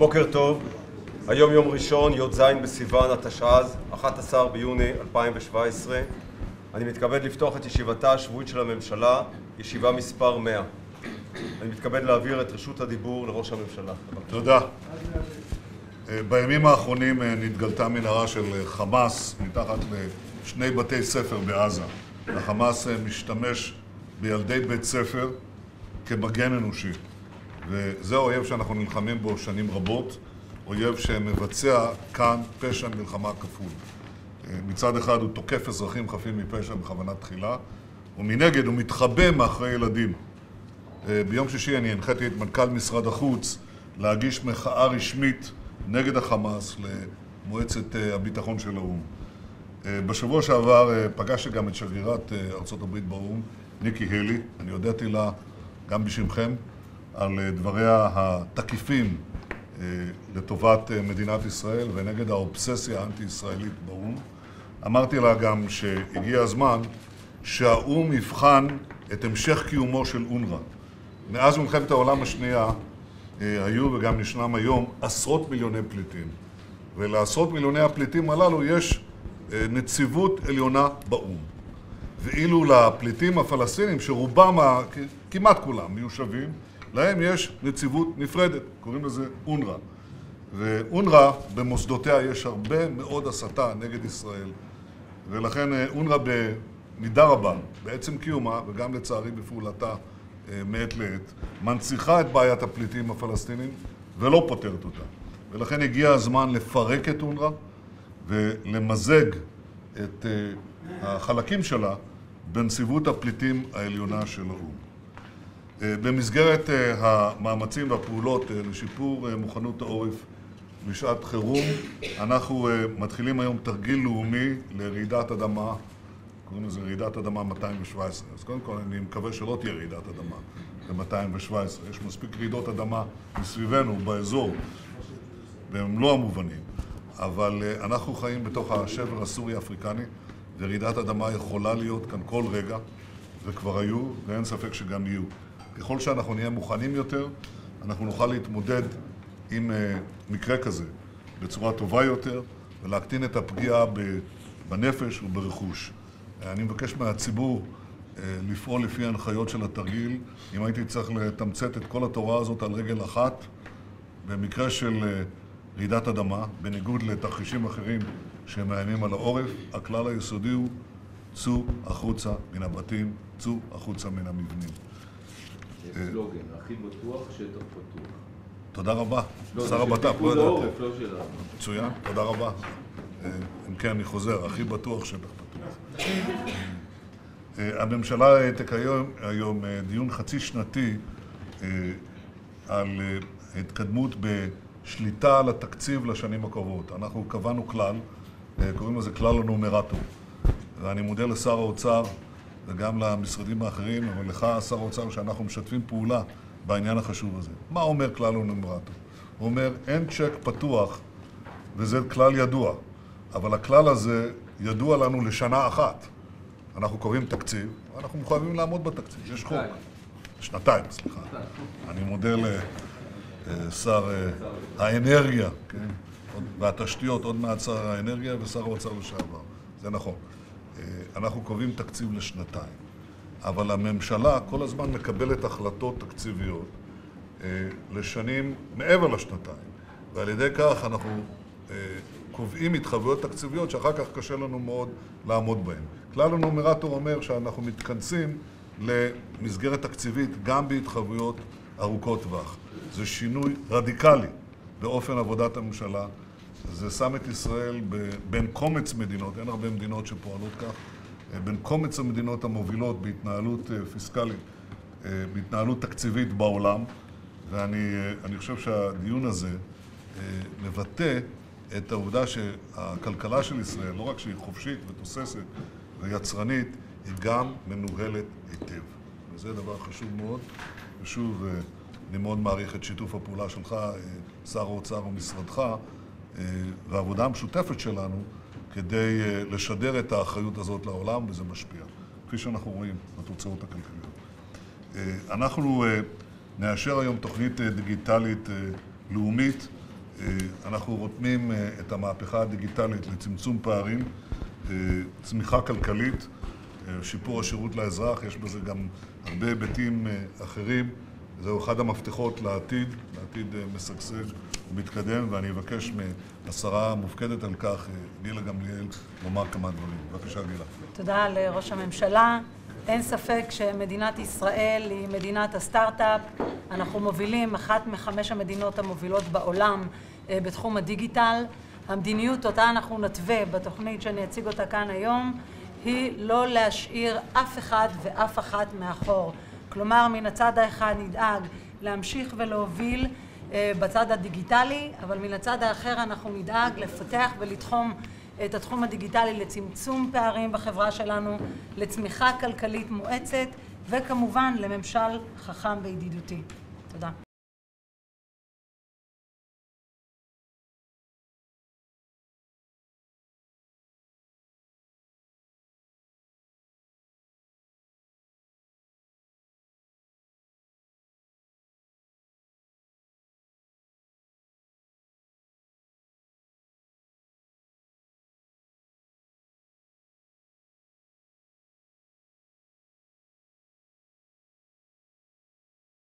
בוקר טוב, היום יום ראשון, י"ז בסיוון התשע"ז, 11 ביוני 2017. אני מתכבד לפתוח את ישיבתה השבועית של הממשלה, ישיבה מספר 100. אני מתכבד להעביר את רשות הדיבור לראש הממשלה. תודה. בימים האחרונים נתגלתה מנהרה של חמאס מתחת לשני בתי ספר בעזה. החמאס משתמש בילדי בית ספר כמגן אנושי. וזה אויב שאנחנו נלחמים בו שנים רבות, אויב שמבצע כאן פשע מלחמה כפול. מצד אחד הוא תוקף אזרחים חפים מפשע בכוונת תחילה, ומנגד הוא מתחבא מאחורי ילדים. ביום שישי אני הנחיתי את מנכ"ל משרד החוץ להגיש מחאה רשמית נגד החמאס למועצת הביטחון של האו"ם. בשבוע שעבר פגשתי גם את שגרירת ארצות הברית באו"ם, ניקי היילי. אני הודיתי לה גם בשמכם על דבריה התקיפים לטובת מדינת ישראל ונגד האובססיה האנטי-ישראלית באו"ם. אמרתי לה גם שהגיע הזמן שהאו"ם יבחן את המשך קיומו של אונר"א. מאז מלחמת העולם השנייה היו וגם ישנם היום עשרות מיליוני פליטים. ולעשרות מיליוני הפליטים הללו יש נציבות עליונה באו"ם. ואילו לפליטים הפלסטינים, שרובם, כמעט כולם, מיושבים, להם יש נציבות נפרדת, קוראים לזה אונר"א. ואונר"א במוסדותיה יש הרבה מאוד הסתה נגד ישראל, ולכן אונר"א במידה רבה, בעצם קיומה, וגם לצערי בפעולתה מעת לעת, מנציחה את בעיית הפליטים הפלסטינים ולא פותרת אותה. ולכן הגיע הזמן לפרק את אונר"א ולמזג את החלקים שלה בנציבות הפליטים העליונה של האו"ם. במסגרת המאמצים והפעולות לשיפור מוכנות העורף לשעת חירום, אנחנו מתחילים היום תרגיל לאומי לרעידת אדמה, קוראים לזה רעידת אדמה 217. אז קודם כל אני מקווה שלא תהיה רעידת אדמה ב-217. יש מספיק רעידות אדמה מסביבנו באזור, במלוא המובנים. אבל אנחנו חיים בתוך השבר הסורי-אפריקני, ורעידת אדמה יכולה להיות כאן כל רגע, וכבר היו, ואין ספק שגם יהיו. ככל שאנחנו נהיה מוכנים יותר, אנחנו נוכל להתמודד עם מקרה כזה בצורה טובה יותר, ולהקטין את הפגיעה בנפש וברכוש. אני מבקש מהציבור לפעול לפי ההנחיות של התרגיל. אם הייתי צריך לתמצת את כל התורה הזאת על רגל אחת, במקרה של רעידת אדמה, בניגוד לתרחישים אחרים שמאיימים על העורף, הכלל היסודי הוא צאו החוצה מן הבתים, צאו החוצה מן המבנים. סלוגן, הכי בטוח, שטח פתוח. תודה רבה. שר הבט"פ, לא פיקוד העורף, לא שלנו. מצוין, תודה רבה. אם כן, אני חוזר, הכי בטוח, שטח פתוח. הממשלה תקיים היום דיון חצי שנתי על התקדמות בשליטה על התקציב לשנים הקרובות. אנחנו קבענו כלל, קוראים לזה כלל הנומרטור. ואני מודה לשר האוצר וגם למשרדים האחרים, אבל לך, שר האוצר, שאנחנו משתפים פעולה בעניין החשוב הזה. מה אומר כלל הנומרטור? הוא אומר, אין צ'ק פתוח, וזה כלל ידוע. אבל הכלל הזה ידוע לנו לשנה אחת. אנחנו קובעים תקציב, ואנחנו מחויבים לעמוד בתקציב. יש חוק. שנתיים, סליחה. אני מודה לשר האנרגיה, כן? והתשתיות, עוד מעט שר האנרגיה ושר האוצר לשעבר. זה נכון. אנחנו קובעים תקציב לשנתיים. אבל הממשלה כל הזמן מקבלת החלטות תקציביות לשנים מעבר לשנתיים. ועל ידי כך אנחנו קובעים התחייבויות תקציביות שאחר כך קשה לנו מאוד לעמוד בהן. כלל הנומרטור אומר שאנחנו מתכנסים למסגרת תקציבית גם בהתחייבויות ארוכות טווח. זה שינוי רדיקלי באופן עבודת הממשלה. זה שם את ישראל בין קומץ מדינות, אין הרבה מדינות שפועלות כך, בין קומץ המדינות המובילות בהתנהלות פיסקלית, בהתנהלות תקציבית בעולם. ואני חושב שהדיון הזה מבטא את העובדה שהכלכלה של ישראל, לא רק שהיא חופשית ותוססת ויצרנית, היא גם מנוהלת היטב. וזה דבר חשוב מאוד. ושוב, אני מאוד מעריך את שיתוף הפעולה שלך, שר האוצר ומשרדך, והעבודה המשותפת שלנו כדי לשדר את האחריות הזאת לעולם, וזה משפיע, כפי שאנחנו רואים בתוצאות הכלכליות. אנחנו נאשר היום תוכנית דיגיטלית לאומית אנחנו רותמים את המהפכה הדיגיטלית לצמצום פערים, צמיחה כלכלית, שיפור השירות לאזרח, יש בזה גם הרבה היבטים אחרים. זהו אחד המפתחות לעתיד משגשג ומתקדם, ואני אבקש מהשרה המופקדת על כך, גילה גמליאל, לומר כמה דברים. בבקשה, גילה. תודה לראש הממשלה. אין ספק שמדינת ישראל היא מדינת הסטארט-אפ. אנחנו מובילים, אחת מחמש המדינות המובילות בעולם בתחום הדיגיטל. המדיניות אותה אנחנו נתווה בתוכנית שאני אציג אותה כאן היום, היא לא להשאיר אף אחד ואף אחת מאחור. כלומר, מן הצד האחד נדאג להמשיך ולהוביל בצד הדיגיטלי, אבל מן הצד האחר אנחנו נדאג לפתח ולתחום את התחום הדיגיטלי לצמצום פערים בחברה שלנו, לצמיחה כלכלית מואצת, וכמובן לממשל חכם וידידותי. תודה.